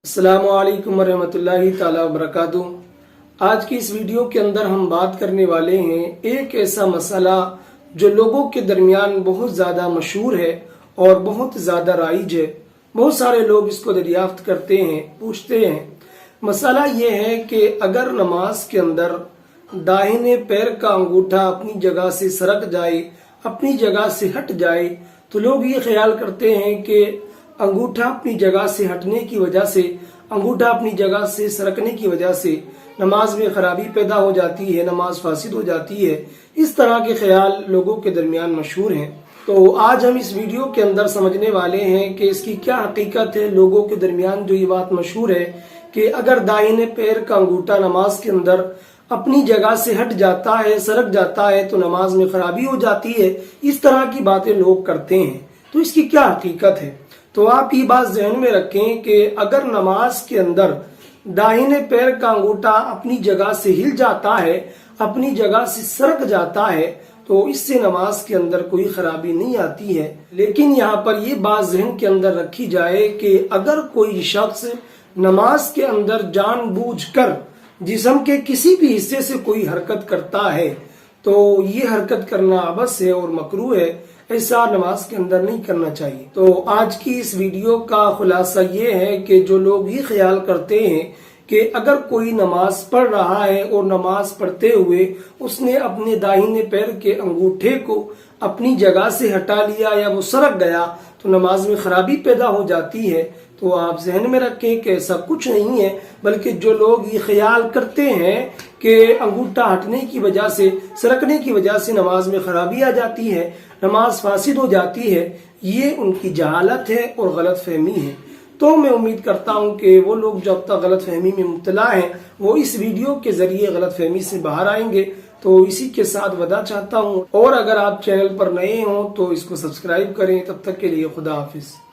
السلام علیکم ورحمۃ تعالی وبرکاتہ۔ آج کی اس ویڈیو کے اندر ہم بات کرنے والے ہیں ایک ایسا مسئلہ جو لوگوں کے درمیان بہت زیادہ مشہور ہے اور بہت زیادہ رائج ہے۔ بہت سارے لوگ اس کو دریافت کرتے ہیں، پوچھتے ہیں۔ مسئلہ یہ ہے کہ اگر نماز کے اندر داہنے پیر کا انگوٹھا اپنی جگہ سے سرک جائے، اپنی جگہ سے ہٹ جائے، تو لوگ یہ خیال کرتے ہیں کہ انگوٹھا اپنی جگہ سے ہٹنے کی وجہ سے، انگوٹھا اپنی جگہ سے سرکنے کی وجہ سے نماز میں خرابی پیدا ہو جاتی ہے، نماز فاسد ہو جاتی ہے۔ اس طرح کے خیال لوگوں کے درمیان مشہور ہیں۔ تو آج ہم اس ویڈیو کے اندر سمجھنے والے ہیں کہ اس کی کیا حقیقت ہے۔ لوگوں کے درمیان جو یہ بات مشہور ہے کہ اگر داہنے پیر کا انگوٹھا نماز کے اندر اپنی جگہ سے ہٹ جاتا ہے، سرک جاتا ہے، تو نماز میں خرابی ہو جاتی ہے۔ اس طرح کی باتیں لوگ کرتے ہیں۔ تو اس کی کیا حقیقت ہے؟ تو آپ یہ بات ذہن میں رکھیں کہ اگر نماز کے اندر داہنے پیر کا انگوٹھا اپنی جگہ سے ہل جاتا ہے، اپنی جگہ سے سرک جاتا ہے، تو اس سے نماز کے اندر کوئی خرابی نہیں آتی ہے۔ لیکن یہاں پر یہ بات ذہن کے اندر رکھی جائے کہ اگر کوئی شخص نماز کے اندر جان بوجھ کر جسم کے کسی بھی حصے سے کوئی حرکت کرتا ہے تو یہ حرکت کرنا عبث ہے اور مکروہ ہے۔ ایسا نماز کے اندر نہیں کرنا چاہیے۔ تو آج کی اس ویڈیو کا خلاصہ یہ ہے کہ جو لوگ یہ خیال کرتے ہیں کہ اگر کوئی نماز پڑھ رہا ہے اور نماز پڑھتے ہوئے اس نے اپنے داہنے پیر کے انگوٹھے کو اپنی جگہ سے ہٹا لیا یا وہ سرک گیا تو نماز میں خرابی پیدا ہو جاتی ہے، تو آپ ذہن میں رکھیں کہ ایسا کچھ نہیں ہے، بلکہ جو لوگ یہ خیال کرتے ہیں کہ انگوٹھا ہٹنے کی وجہ سے، سرکنے کی وجہ سے نماز میں خرابی آ جاتی ہے، نماز فاسد ہو جاتی ہے، یہ ان کی جہالت ہے اور غلط فہمی ہے۔ تو میں امید کرتا ہوں کہ وہ لوگ جو اب تک غلط فہمی میں مبتلا ہیں وہ اس ویڈیو کے ذریعے غلط فہمی سے باہر آئیں گے۔ تو اسی کے ساتھ وداع چاہتا ہوں، اور اگر آپ چینل پر نئے ہوں تو اس کو سبسکرائب کریں۔ تب تک کے لیے خدا حافظ۔